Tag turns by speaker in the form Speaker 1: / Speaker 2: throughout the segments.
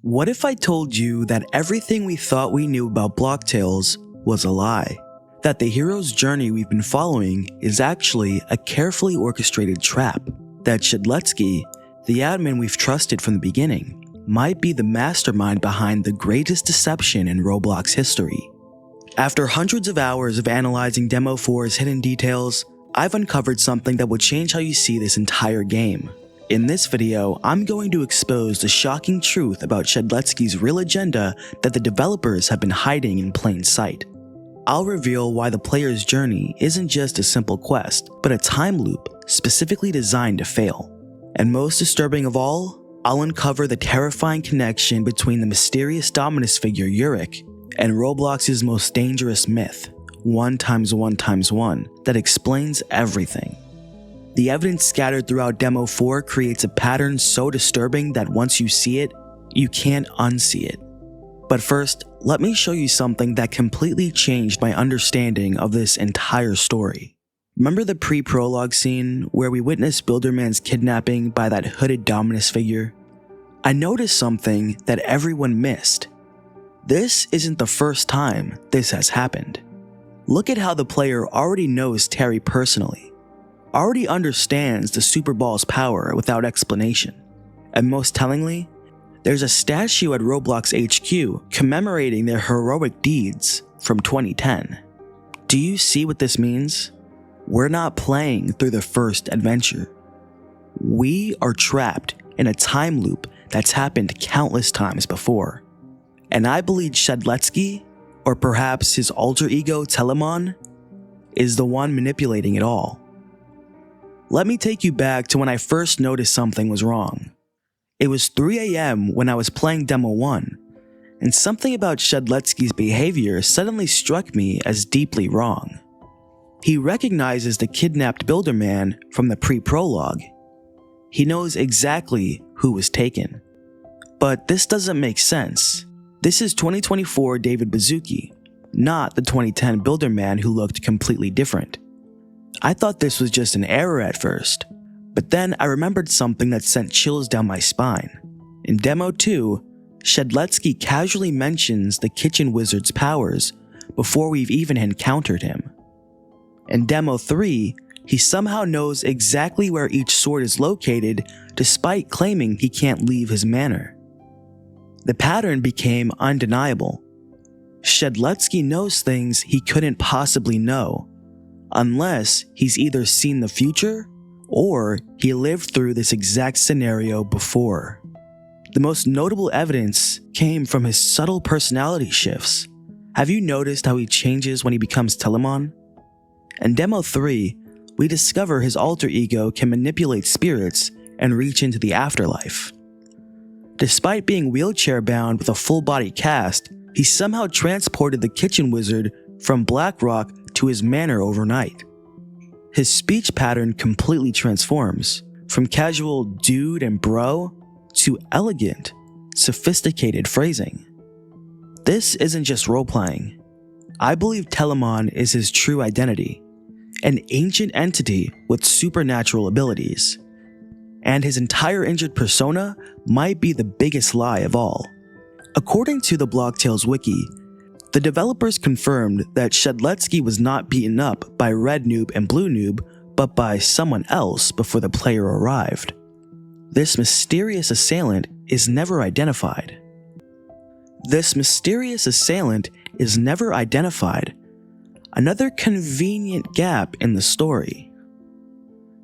Speaker 1: What if I told you that everything we thought we knew about Block Tales was a lie? That the hero's journey we've been following is actually a carefully orchestrated trap? That Shedletsky, the admin we've trusted from the beginning, might be the mastermind behind the greatest deception in Roblox history? After hundreds of hours of analyzing Demo 4's hidden details, I've uncovered something that will change how you see this entire game. In this video, I'm going to expose the shocking truth about Shedletsky's real agenda that the developers have been hiding in plain sight. I'll reveal why the player's journey isn't just a simple quest, but a time loop specifically designed to fail. And most disturbing of all, I'll uncover the terrifying connection between the mysterious Dominus figure Euric and Roblox's most dangerous myth, 1x1x1, that explains everything. The evidence scattered throughout Demo 4 creates a pattern so disturbing that once you see it, you can't unsee it. But first, let me show you something that completely changed my understanding of this entire story. Remember the pre-prologue scene where we witnessed Builderman's kidnapping by that hooded Dominus figure? I noticed something that everyone missed. This isn't the first time this has happened. Look at how the player already knows Terry personally, already understands the Super Ball's power without explanation, and most tellingly, there's a statue at Roblox HQ commemorating their heroic deeds from 2010. Do you see what this means? We're not playing through the first adventure. We are trapped in a time loop that's happened countless times before. And I believe Shedletsky, or perhaps his alter ego Telemon, is the one manipulating it all. Let me take you back to when I first noticed something was wrong. It was 3 AM when I was playing Demo 1, and something about Shedletsky's behavior suddenly struck me as deeply wrong. He recognizes the kidnapped Builderman from the pre-prologue. He knows exactly who was taken. But this doesn't make sense. This is 2024 David Baszucki, not the 2010 Builderman who looked completely different. I thought this was just an error at first, but then I remembered something that sent chills down my spine. In Demo 2, Shedletsky casually mentions the kitchen wizard's powers before we've even encountered him. In Demo 3, he somehow knows exactly where each sword is located despite claiming he can't leave his manor. The pattern became undeniable. Shedletsky knows things he couldn't possibly know, unless he's either seen the future or he lived through this exact scenario before. The most notable evidence came from his subtle personality shifts. Have you noticed how he changes when he becomes Telemon? In Demo 3, we discover his alter ego can manipulate spirits and reach into the afterlife. Despite being wheelchair-bound with a full-body cast, he somehow transported the kitchen wizard from Blackrock to his manor overnight. His speech pattern completely transforms, from casual dude and bro to elegant, sophisticated phrasing. This isn't just role-playing. I believe Telemon is his true identity, an ancient entity with supernatural abilities. And his entire injured persona might be the biggest lie of all. According to the Block Tales wiki, the developers confirmed that Shedletsky was not beaten up by Red Noob and Blue Noob, but by someone else before the player arrived. This mysterious assailant is never identified. Another convenient gap in the story.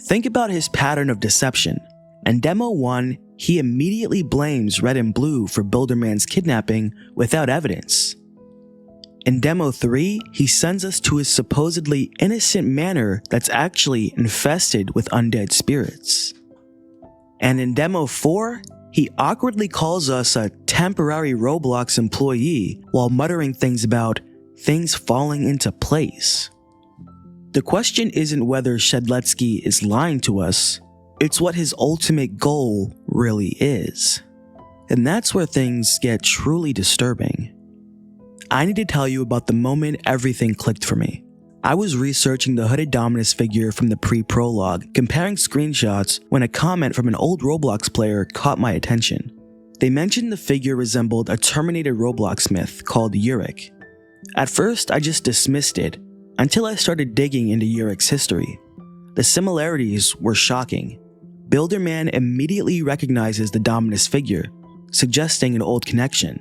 Speaker 1: Think about his pattern of deception. In Demo 1, he immediately blames Red and Blue for Builderman's kidnapping without evidence. In Demo 3, he sends us to his supposedly innocent manor that's actually infested with undead spirits. And in Demo 4, he awkwardly calls us a temporary Roblox employee while muttering things about things falling into place. The question isn't whether Shedletsky is lying to us, it's what his ultimate goal really is. And that's where things get truly disturbing. I need to tell you about the moment everything clicked for me. I was researching the hooded Dominus figure from the pre-prologue, comparing screenshots when a comment from an old Roblox player caught my attention. They mentioned the figure resembled a terminated Roblox myth called Euric. At first, I just dismissed it until I started digging into Euric's history. The similarities were shocking. Builderman immediately recognizes the Dominus figure, suggesting an old connection.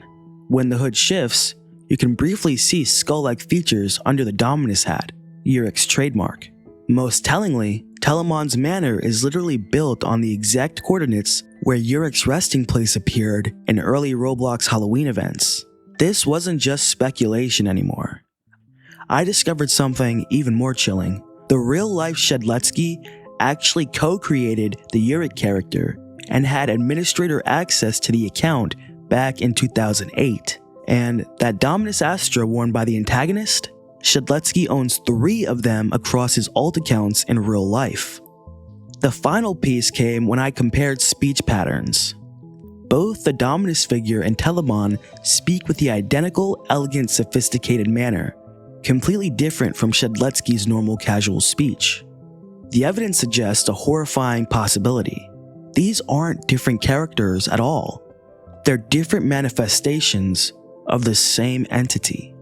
Speaker 1: When the hood shifts, you can briefly see skull-like features under the Dominus hat, Euric's trademark. Most tellingly, Telemon's manor is literally built on the exact coordinates where Euric's resting place appeared in early Roblox Halloween events. This wasn't just speculation anymore. I discovered something even more chilling. The real-life Shedletsky actually co-created the Euric character and had administrator access to the account back in 2008. And that Dominus Astra worn by the antagonist? Shedletsky owns 3 of them across his alt accounts in real life. The final piece came when I compared speech patterns. Both the Dominus figure and Telemon speak with the identical, elegant, sophisticated manner, completely different from Shedletsky's normal casual speech. The evidence suggests a horrifying possibility. These aren't different characters at all. They're different manifestations of the same entity.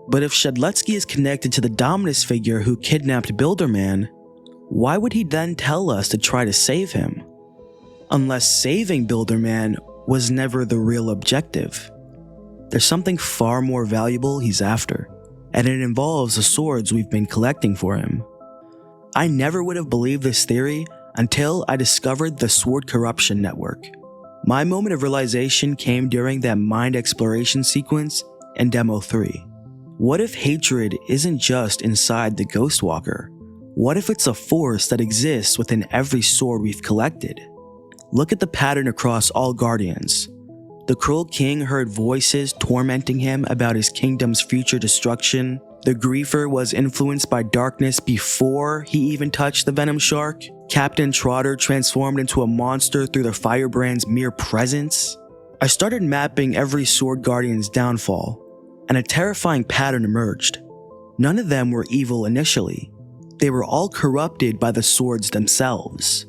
Speaker 1: But if Shedletsky is connected to the Dominus figure who kidnapped Builderman, why would he then tell us to try to save him? Unless saving Builderman was never the real objective. There's something far more valuable he's after, and it involves the swords we've been collecting for him. I never would have believed this theory until I discovered the Sword Corruption Network. My moment of realization came during that mind exploration sequence in Demo 3. What if hatred isn't just inside the Ghostwalker? What if it's a force that exists within every sword we've collected? Look at the pattern across all Guardians. The Cruel King heard voices tormenting him about his kingdom's future destruction. The Griefer was influenced by darkness before he even touched the Venom Shark. Captain Trotter transformed into a monster through the Firebrand's mere presence. I started mapping every Sword Guardian's downfall, and a terrifying pattern emerged. None of them were evil initially. They were all corrupted by the swords themselves.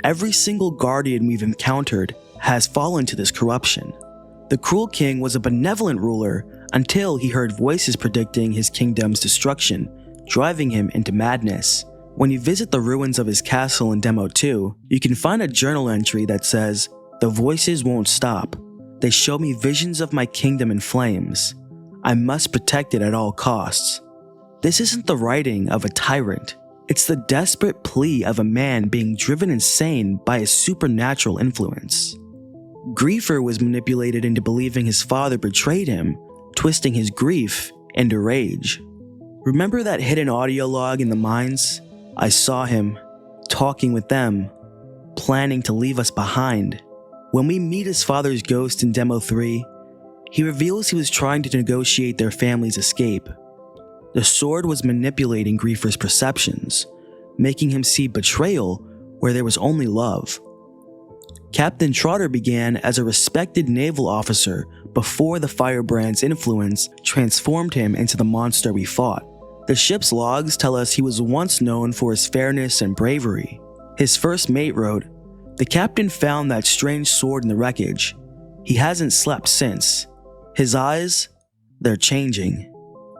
Speaker 1: Every single Guardian we've encountered has fallen to this corruption. The Cruel King was a benevolent ruler until he heard voices predicting his kingdom's destruction, driving him into madness. When you visit the ruins of his castle in Demo 2, you can find a journal entry that says, "The voices won't stop. They show me visions of my kingdom in flames. I must protect it at all costs." This isn't the writing of a tyrant. It's the desperate plea of a man being driven insane by a supernatural influence. Griefer was manipulated into believing his father betrayed him, twisting his grief into rage. Remember that hidden audio log in the mines? I saw him, talking with them, planning to leave us behind. When we meet his father's ghost in Demo 3, he reveals he was trying to negotiate their family's escape. The sword was manipulating Griefer's perceptions, making him see betrayal where there was only love. Captain Trotter began as a respected naval officer before the Firebrand's influence transformed him into the monster we fought. The ship's logs tell us he was once known for his fairness and bravery. His first mate wrote, "The captain found that strange sword in the wreckage. He hasn't slept since. His eyes, they're changing."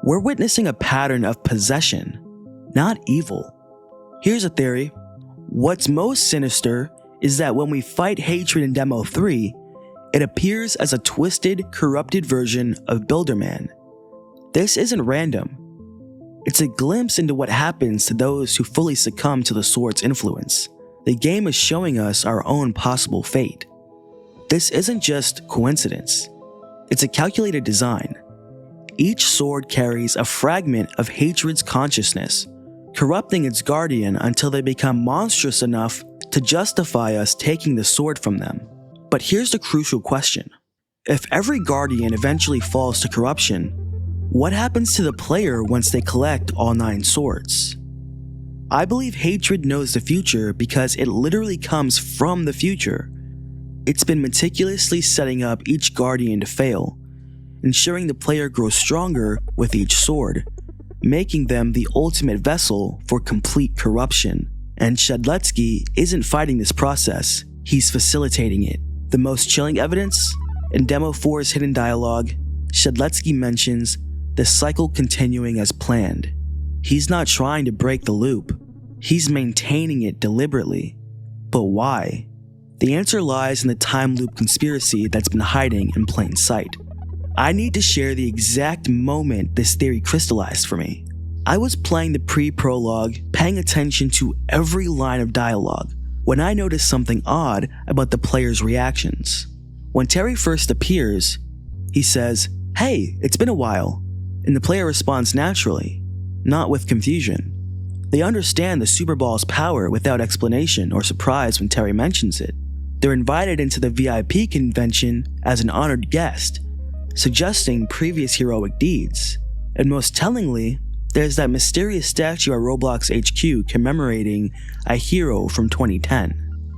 Speaker 1: We're witnessing a pattern of possession, not evil. Here's a theory. What's most sinister is that when we fight hatred in Demo 3, it appears as a twisted, corrupted version of Builderman. This isn't random. It's a glimpse into what happens to those who fully succumb to the sword's influence. The game is showing us our own possible fate. This isn't just coincidence. It's a calculated design. Each sword carries a fragment of hatred's consciousness, corrupting its guardian until they become monstrous enough to justify us taking the sword from them. But here's the crucial question. If every guardian eventually falls to corruption, what happens to the player once they collect all 9 swords? I believe hatred knows the future because it literally comes from the future. It's been meticulously setting up each guardian to fail, ensuring the player grows stronger with each sword, making them the ultimate vessel for complete corruption. And Shedletsky isn't fighting this process, he's facilitating it. The most chilling evidence? In Demo 4's hidden dialogue, Shedletsky mentions the cycle continuing as planned. He's not trying to break the loop. He's maintaining it deliberately. But why? The answer lies in the time loop conspiracy that's been hiding in plain sight. I need to share the exact moment this theory crystallized for me. I was playing the pre-prologue, paying attention to every line of dialogue, when I noticed something odd about the player's reactions. When Terry first appears, he says, "Hey, it's been a while," and the player responds naturally, not with confusion. They understand the Super Ball's power without explanation or surprise when Terry mentions it. They're invited into the VIP convention as an honored guest, suggesting previous heroic deeds. And most tellingly, there's that mysterious statue at Roblox HQ commemorating a hero from 2010.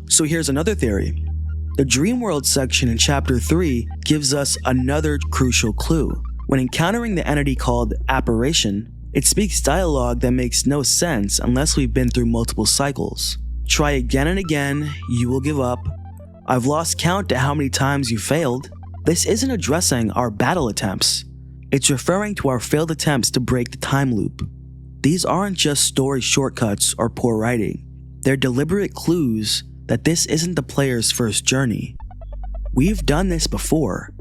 Speaker 1: So here's another theory. The Dream World section in Chapter 3 gives us another crucial clue. When encountering the entity called Apparition, it speaks dialogue that makes no sense unless we've been through multiple cycles. "Try again and again, you will give up. I've lost count to how many times you failed." This isn't addressing our battle attempts. It's referring to our failed attempts to break the time loop. These aren't just story shortcuts or poor writing. They're deliberate clues that this isn't the player's first journey. We've done this before,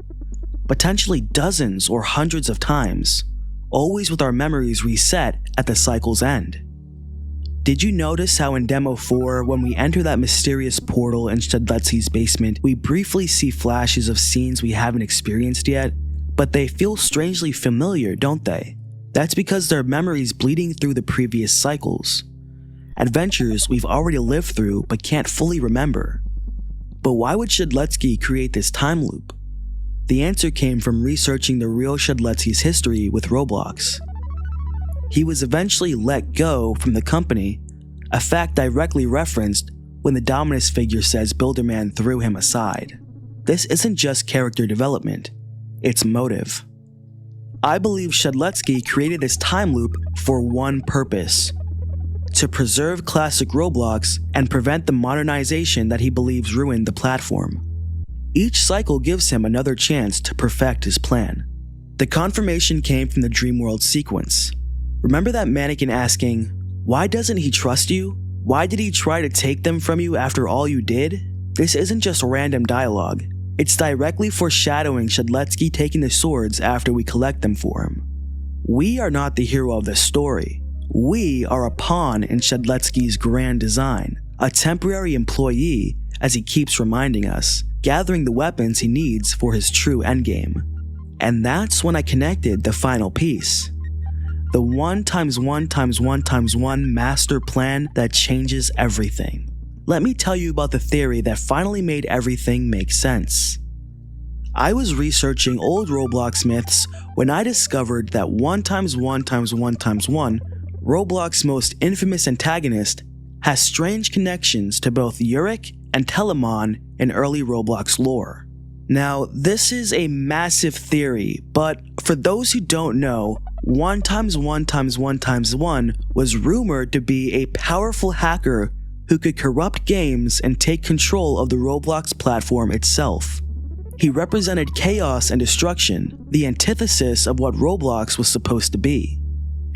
Speaker 1: potentially dozens or hundreds of times, always with our memories reset at the cycle's end. Did you notice how in Demo 4, when we enter that mysterious portal in Shedletsky's basement, we briefly see flashes of scenes we haven't experienced yet? But they feel strangely familiar, don't they? That's because they're memories bleeding through the previous cycles. Adventures we've already lived through but can't fully remember. But why would Shedletsky create this time loop? The answer came from researching the real Shedletsky's history with Roblox. He was eventually let go from the company, a fact directly referenced when the Dominus figure says Builderman threw him aside. This isn't just character development, it's motive. I believe Shedletsky created this time loop for one purpose: to preserve classic Roblox and prevent the modernization that he believes ruined the platform. Each cycle gives him another chance to perfect his plan. The confirmation came from the Dreamworld sequence. Remember that mannequin asking, "Why doesn't he trust you? Why did he try to take them from you after all you did?" This isn't just random dialogue. It's directly foreshadowing Shedletsky taking the swords after we collect them for him. We are not the hero of this story. We are a pawn in Shedletsky's grand design, a temporary employee as he keeps reminding us, gathering the weapons he needs for his true endgame. And that's when I connected the final piece. The 1x1x1x1 master plan that changes everything. Let me tell you about the theory that finally made everything make sense. I was researching old Roblox myths when I discovered that 1x1x1x1, Roblox's most infamous antagonist, has strange connections to both Euric and Telemon in early Roblox lore. Now, this is a massive theory, but for those who don't know, 1x1x1x1 was rumored to be a powerful hacker who could corrupt games and take control of the Roblox platform itself. He represented chaos and destruction, the antithesis of what Roblox was supposed to be.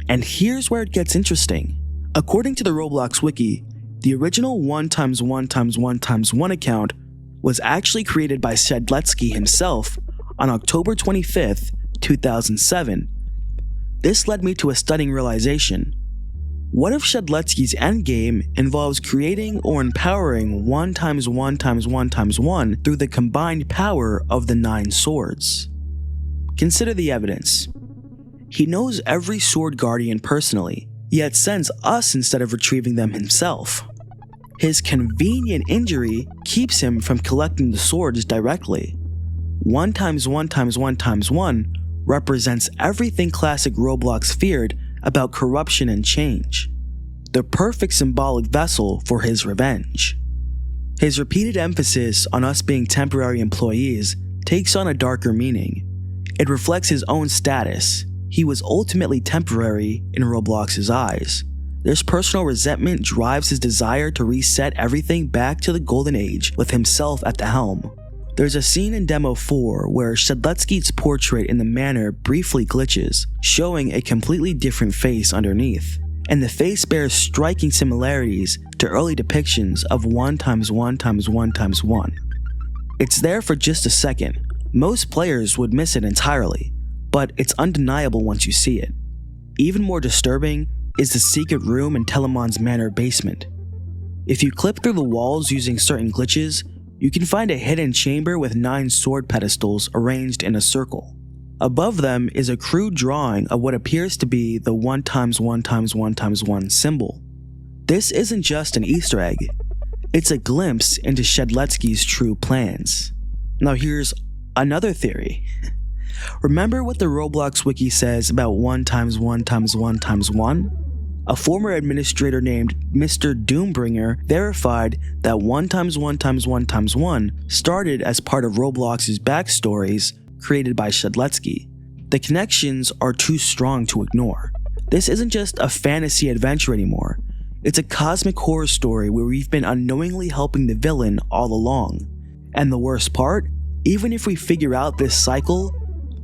Speaker 1: And here's where it gets interesting. According to the Roblox wiki, the original 1x1x1x1 account was actually created by Shedletsky himself on October 25th, 2007. This led me to a stunning realization. What if Shedletsky's endgame involves creating or empowering 1x1x1x1 through the combined power of the 9 swords? Consider the evidence. He knows every sword guardian personally, yet sends us instead of retrieving them himself. His convenient injury keeps him from collecting the swords directly. 1x1x1x1 represents everything classic Roblox feared about corruption and change. The perfect symbolic vessel for his revenge. His repeated emphasis on us being temporary employees takes on a darker meaning. It reflects his own status. He was ultimately temporary in Roblox's eyes. This personal resentment drives his desire to reset everything back to the golden age with himself at the helm. There's a scene in Demo 4 where Shedletsky's portrait in the manor briefly glitches, showing a completely different face underneath, and the face bears striking similarities to early depictions of 1x1x1x1. It's there for just a second. Most players would miss it entirely, but it's undeniable once you see it. Even more disturbing is the secret room in Telemon's manor basement. If you clip through the walls using certain glitches, you can find a hidden chamber with 9 sword pedestals arranged in a circle. Above them is a crude drawing of what appears to be the 1x1x1x1 symbol. This isn't just an Easter egg, it's a glimpse into Shedletsky's true plans. Now here's another theory. Remember what the Roblox wiki says about 1x1x1x1? A former administrator named Mr. Doombringer verified that 1x1x1x1 started as part of Roblox's backstories created by Shedletsky. The connections are too strong to ignore. This isn't just a fantasy adventure anymore. It's a cosmic horror story where we've been unknowingly helping the villain all along. And the worst part, even if we figure out this cycle,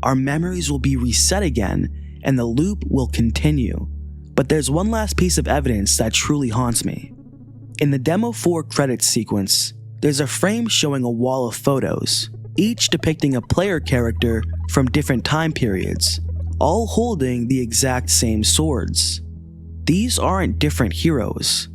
Speaker 1: our memories will be reset again and the loop will continue. But there's one last piece of evidence that truly haunts me. In the Demo 4 credits sequence, there's a frame showing a wall of photos, each depicting a player character from different time periods, all holding the exact same swords. These aren't different heroes.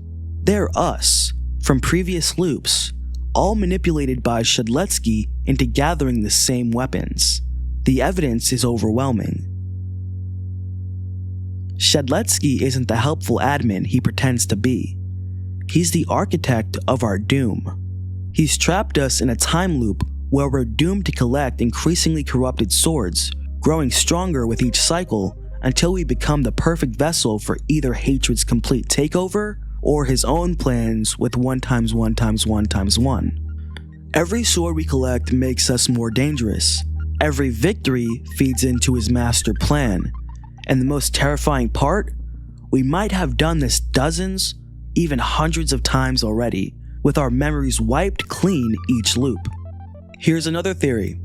Speaker 1: They're us, from previous loops, all manipulated by Shedletsky into gathering the same weapons. The evidence is overwhelming. Shedletsky isn't the helpful admin he pretends to be. He's the architect of our doom. He's trapped us in a time loop where we're doomed to collect increasingly corrupted swords, growing stronger with each cycle until we become the perfect vessel for either hatred's complete takeover or his own plans with 1x1x1x1. Every sword we collect makes us more dangerous. Every victory feeds into his master plan. And the most terrifying part? We might have done this dozens, even hundreds of times already, with our memories wiped clean each loop. Here's another theory.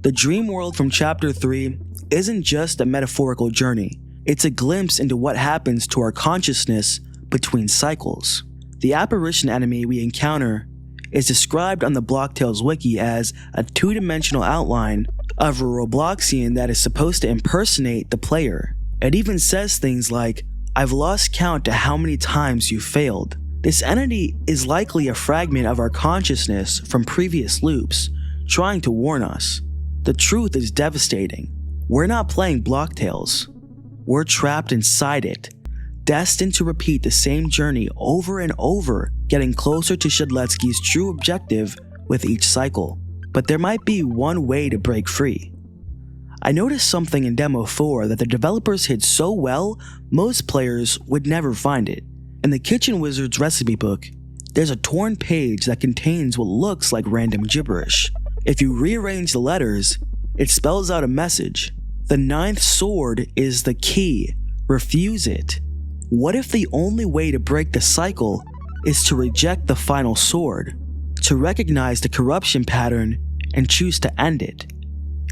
Speaker 1: The dream world from Chapter 3 isn't just a metaphorical journey. It's a glimpse into what happens to our consciousness between cycles. The apparition enemy we encounter is described on the Block Tales wiki as a two-dimensional outline of a Robloxian that is supposed to impersonate the player. It even says things like, "I've lost count to how many times you failed." This entity is likely a fragment of our consciousness from previous loops, trying to warn us. The truth is devastating. We're not playing Block Tales. We're trapped inside it, destined to repeat the same journey over and over, getting closer to Shedletsky's true objective with each cycle. But there might be one way to break free. I noticed something in Demo 4 that the developers hid so well, most players would never find it. In the Kitchen Wizard's recipe book, there's a torn page that contains what looks like random gibberish. If you rearrange the letters, it spells out a message. The 9th sword is the key. Refuse it. What if the only way to break the cycle is to reject the final sword, to recognize the corruption pattern and choose to end it?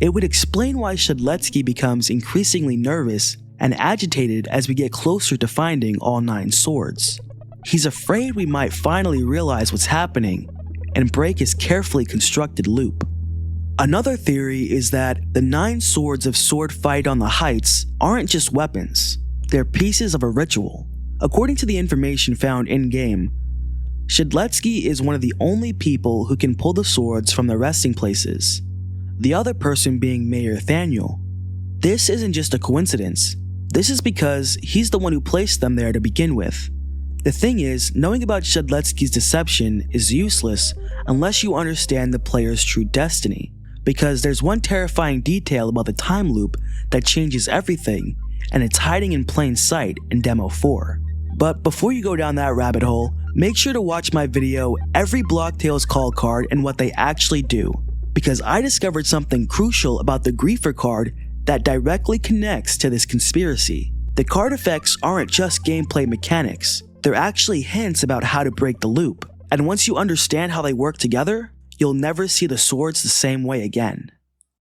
Speaker 1: It would explain why Shedletsky becomes increasingly nervous and agitated as we get closer to finding all 9 swords. He's afraid we might finally realize what's happening and break his carefully constructed loop. Another theory is that the 9 swords of Sword Fight on the Heights aren't just weapons, they're pieces of a ritual. According to the information found in-game, Shedletsky is one of the only people who can pull the swords from the resting places, the other person being Mayor Thaniel. This isn't just a coincidence. This is because he's the one who placed them there to begin with. The thing is, knowing about Shedletsky's deception is useless unless you understand the player's true destiny, because there's one terrifying detail about the time loop that changes everything, and it's hiding in plain sight in Demo 4. But before you go down that rabbit hole, make sure to watch my video, Every Block Tales Call Card and What They Actually Do, because I discovered something crucial about the Griefer card that directly connects to this conspiracy. The card effects aren't just gameplay mechanics, they're actually hints about how to break the loop. And once you understand how they work together, you'll never see the swords the same way again.